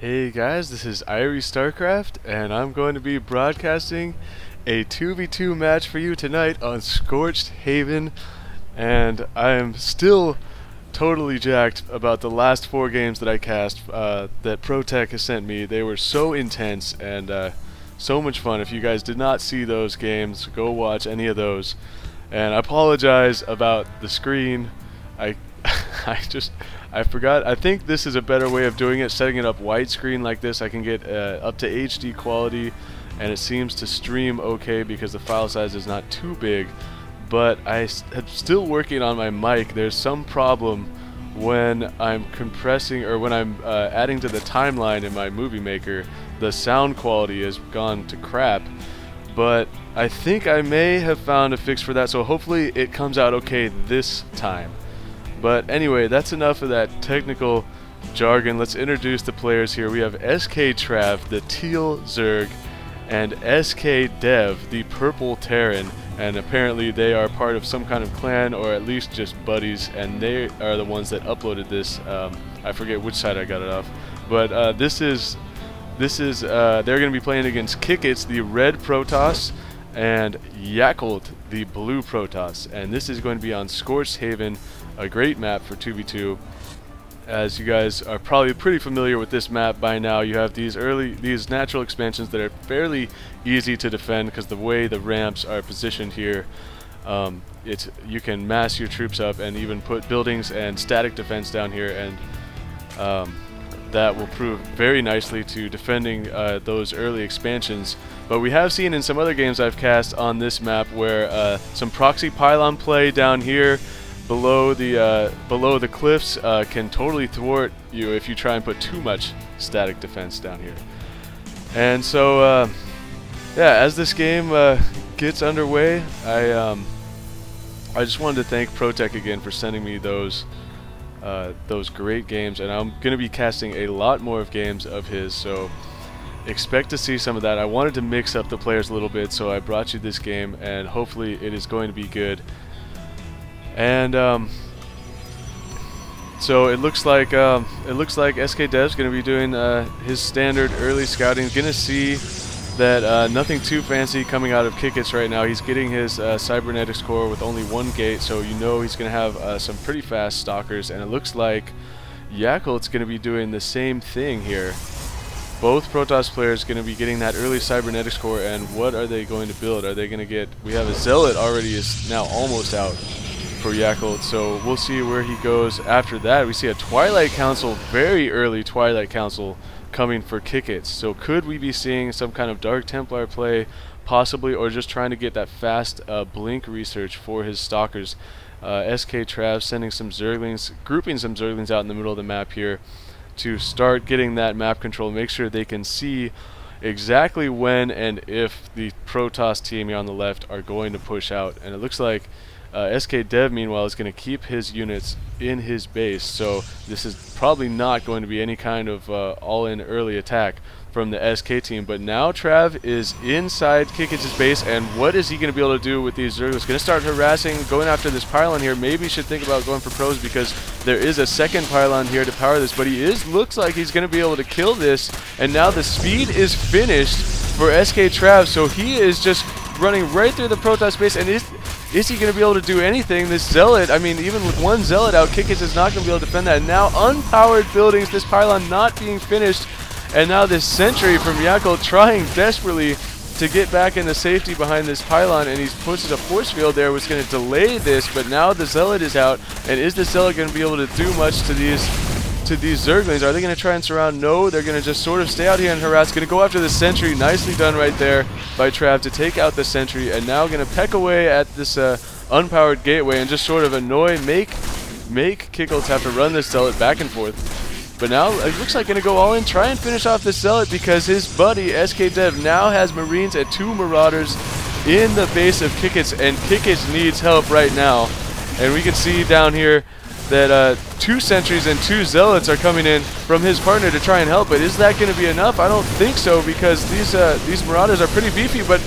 Hey guys, this is Irie Starcraft, and I'm going to be broadcasting a 2v2 match for you tonight on Scorched Haven, and I am still totally jacked about the last 4 games that I cast that ProTech has sent me. They were so intense and so much fun. If you guys did not see those games, go watch any of those. And I apologize about the screen. I forgot. I think this is a better way of doing it, setting it up widescreen like this. I can get up to HD quality, and it seems to stream okay because the file size is not too big. But I'm still working on my mic. There's some problem when I'm compressing or when I'm adding to the timeline in my Movie Maker. The sound quality has gone to crap. But I think I may have found a fix for that, so hopefully it comes out okay this time. But anyway, that's enough of that technical jargon. Let's introduce the players here. We have sKtrav, the teal Zerg, and sKDev, the purple Terran. And apparently they are part of some kind of clan, or at least just buddies, and they are the ones that uploaded this. I forget which side I got it off. But they're going to be playing against kickitz, the red Protoss, and Yakult, the blue Protoss. And this is going to be on Scorched Haven, a great map for 2v2. As you guys are probably pretty familiar with this map by now, you have these natural expansions that are fairly easy to defend because the way the ramps are positioned here, you can mass your troops up and even put buildings and static defense down here, and that will prove very nicely to defending those early expansions. But we have seen in some other games I've cast on this map where some proxy pylon play down here below the cliffs can totally thwart you if you try and put too much static defense down here. And so yeah, as this game gets underway, I just wanted to thank ProTech again for sending me those great games, and I'm going to be casting a lot more of games of his, so expect to see some of that. I wanted to mix up the players a little bit, so I brought you this game, and hopefully it is going to be good. And so it looks like sKDev's going to be doing his standard early scouting. Going to see that nothing too fancy coming out of kickitz right now. He's getting his cybernetics core with only 1 gate, so you know he's going to have some pretty fast stalkers. And it looks like Yakult's going to be doing the same thing here. Both Protoss players going to be getting that early cybernetics core. And what are they going to build? Are they going to get? We have a zealot already is now almost out for Yakult, so we'll see where he goes after that. We see a Twilight Council, very early Twilight Council coming for kickitz. So could we be seeing some kind of Dark Templar play, possibly, or just trying to get that fast blink research for his stalkers? sKtrav sending some Zerglings, grouping some Zerglings out in the middle of the map here to start getting that map control, make sure they can see exactly when and if the Protoss team here on the left are going to push out. And it looks like sKDev, meanwhile, is going to keep his units in his base, so this is probably not going to be any kind of all-in early attack from the SK team. But now Trav is inside kickitz's base, and what is he going to be able to do with these Zerglings? Going to start harassing, going after this pylon here. Maybe should think about going for pros because there is a second pylon here to power this, but looks like he's going to be able to kill this, and now the speed is finished for sKtrav, so he is just running right through the Protoss base. And is he going to be able to do anything? This zealot, I mean, even with 1 zealot out, kickitz is not going to be able to defend that. And now unpowered buildings, this pylon not being finished, and now this sentry from Yakult trying desperately to get back into safety behind this pylon, and he's pushed a force field there, was going to delay this, but now the zealot is out, and is the zealot going to be able to do much to these Zerglings? Are they going to try and surround? No, they're going to just sort of stay out here and harass. Going to go after the sentry. Nicely done right there by Trav to take out the sentry, and now going to peck away at this unpowered gateway and just sort of annoy, make kickitz have to run this zealot back and forth. But now it looks like going to go all in, try and finish off this zealot because his buddy sKDev now has Marines and 2 Marauders in the base of kickitz, and kickitz needs help right now. And we can see down here that 2 sentries and 2 zealots are coming in from his partner to try and help. But is that going to be enough? I don't think so, because these Marauders are pretty beefy. But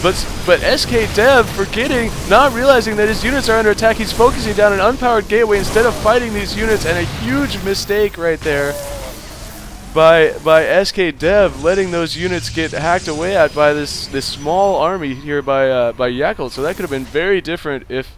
sKDev, forgetting, not realizing that his units are under attack, he's focusing down an unpowered gateway instead of fighting these units, and a huge mistake right there. by sKDev, letting those units get hacked away at by this small army here by Yakult. So that could have been very different if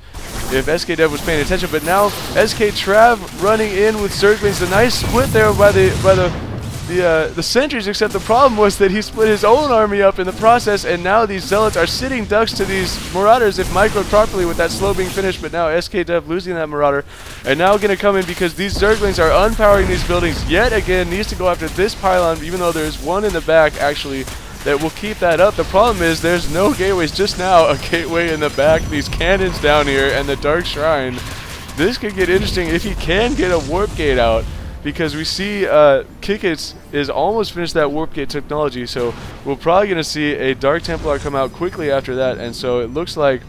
sKDev was paying attention. But now sKtrav running in with Zerglings. A nice split there by the sentries, except the problem was that he split his own army up in the process, and now these zealots are sitting ducks to these marauders if microed properly with that slow being finished. But now sKDev losing that marauder, and now going to come in because these Zerglings are unpowering these buildings yet again. Needs to go after this pylon, even though there's one in the back actually that will keep that up. The problem is there's no gateways. Just now a gateway in the back, these cannons down here, and the Dark Shrine. This could get interesting if he can get a warp gate out, because we see kickitz is almost finished that warp gate technology, so we're probably going to see a Dark Templar come out quickly after that. And so it looks like,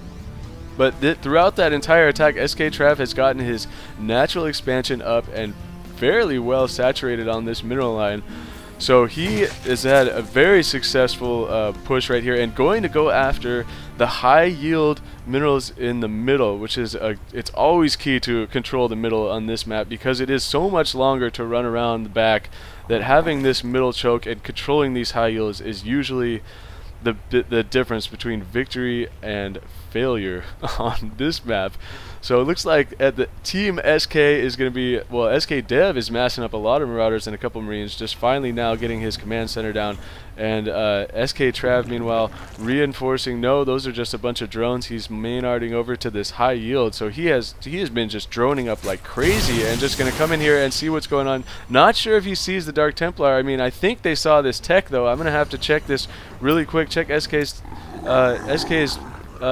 but throughout that entire attack, sKtrav has gotten his natural expansion up and fairly well saturated on this mineral line. So he has had a very successful push right here, and going to go after the high yield minerals in the middle, which is it's always key to control the middle on this map, because it is so much longer to run around the back, that having this middle choke and controlling these high yields is usually the difference between victory and failure on this map. So it looks like at the team SK is going to be, well, sKDev is massing up a lot of marauders and a couple marines, just finally now getting his command center down. And sKtrav meanwhile reinforcing, no, those are just a bunch of drones. He's main-arding over to this high yield, so he has been just droning up like crazy, and just going to come in here and see what's going on. Not sure if he sees the Dark Templar. I mean, I think they saw this tech though. I'm going to have to check this really quick. Check SK's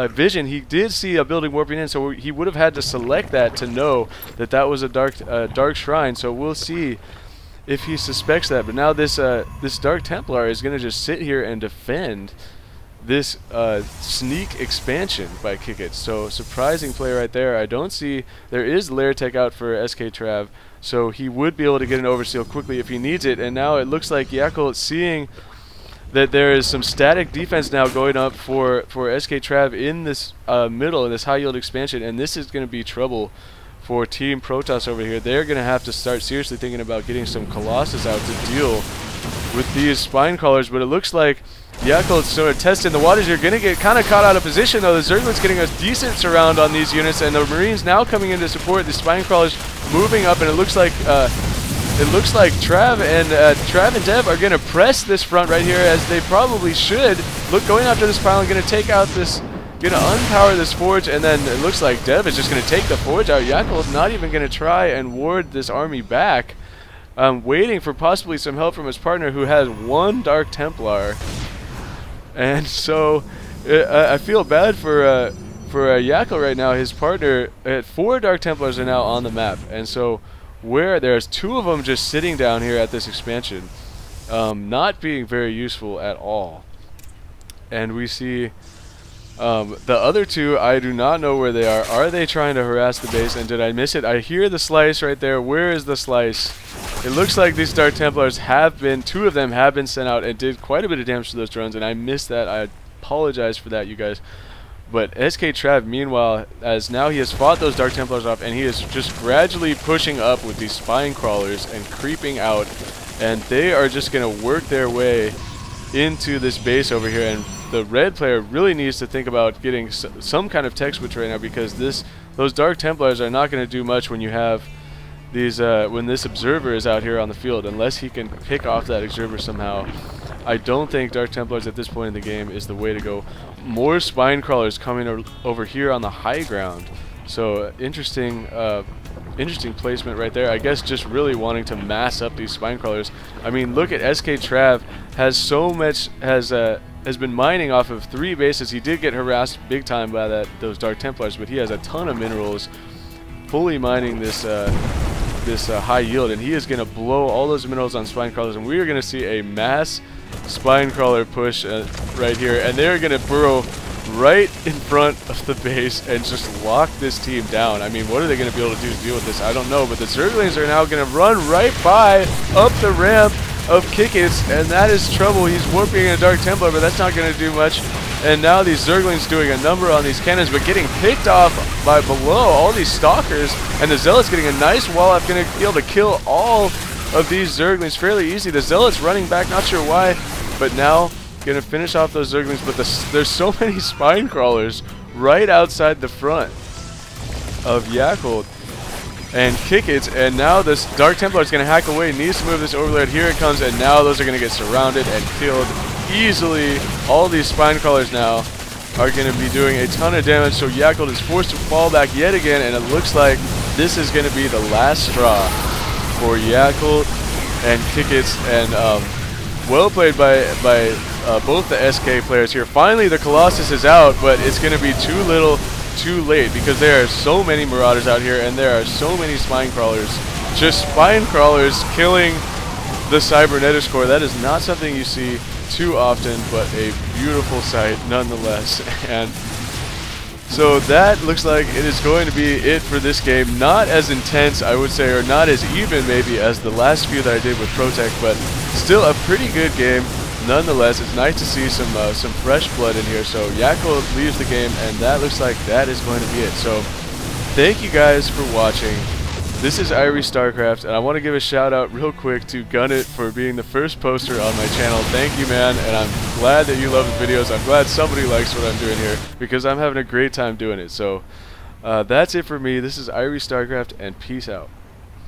vision. He did see a building warping in, so he would have had to select that to know that that was a dark shrine. So we'll see if he suspects that. But now this Dark Templar is going to just sit here and defend this sneak expansion by kickitz. So surprising play right there. I don't see, there is lair tech out for sKtrav, so he would be able to get an overseal quickly if he needs it. And now it looks like Yakult, seeing that there is some static defense now going up for sKtrav in this middle, in this high yield expansion, and this is going to be trouble for Team Protoss over here. They're going to have to start seriously thinking about getting some Colossus out to deal with these spine crawlers. But it looks like Yakult's sort of testing the waters. You're going to get kind of caught out of position though. The Zergling's getting a decent surround on these units, and the Marines now coming in to support the spine crawlers moving up, and it looks like Trav and Dev are going to press this front right here, as they probably should. Look, going after this pylon, going to take out this, going to unpower this forge, and then it looks like Dev is just going to take the forge out. Yakult not even going to try and ward this army back, waiting for possibly some help from his partner, who has one Dark Templar. And so I feel bad for Yakult right now. His partner, 4 Dark Templars are now on the map, and so where there's 2 of them just sitting down here at this expansion, not being very useful at all. And we see the other 2, I do not know where they are. Are they trying to harass the base, and did I miss it? I hear the slice right there. Where is the slice? It looks like these Dark Templars have been, 2 of them have been sent out and did quite a bit of damage to those drones, and I missed that. I apologize for that, you guys. But sKtrav, meanwhile, as now he has fought those Dark Templars off, and he is just gradually pushing up with these spine crawlers and creeping out, and they are just going to work their way into this base over here. And the red player really needs to think about getting some kind of tech switch right now, because those Dark Templars are not going to do much when you have these when this observer is out here on the field, unless he can pick off that observer somehow. I don't think Dark Templars at this point in the game is the way to go. More spine crawlers coming over here on the high ground. So interesting placement right there. I guess just really wanting to mass up these spine crawlers. I mean, look at sKtrav has so much, has been mining off of 3 bases. He did get harassed big time by those Dark Templars, but he has a ton of minerals, fully mining this high yield, and he is going to blow all those minerals on spine crawlers, and we are going to see a mass spine crawler push right here, and they're going to burrow right in front of the base and just lock this team down. I mean, what are they going to be able to do to deal with this? I don't know, but the Zerglings are now going to run right by up the ramp of kickitz, and that is trouble. He's warping in a Dark Templar, but that's not going to do much. And now these Zerglings doing a number on these cannons, but getting picked off by below all these stalkers, and the Zealots getting a nice wall up, going to be able to kill all of these Zerglings fairly easy. The Zealot's running back, not sure why, but now gonna finish off those Zerglings. But there's so many spine crawlers right outside the front of Yakult and kickitz, and now this Dark Templar is going to hack away, needs to move this Overlord. Here it comes, and now those are going to get surrounded and killed easily. All these spine crawlers now are going to be doing a ton of damage, so Yakult is forced to fall back yet again, and it looks like this is going to be the last straw for Yakult and kickitz. And well played by both the SK players here. Finally the Colossus is out, but it's going to be too little too late, because there are so many Marauders out here, and there are so many spine crawlers. Just spine crawlers killing the Cybernetics core. That is not something you see too often, but a beautiful sight nonetheless. And so that looks like it is going to be it for this game. Not as intense, I would say, or not as even maybe as the last few that I did with Protect, but still a pretty good game. Nonetheless, it's nice to see some fresh blood in here. So Yakult leaves the game, and that looks like that is going to be it. So thank you guys for watching. This is Irie StarCraft, and I want to give a shout out real quick to Gunnit for being the first poster on my channel. Thank you, man, and I'm glad that you love the videos. I'm glad somebody likes what I'm doing here, because I'm having a great time doing it. So that's it for me. This is Irie StarCraft, and peace out.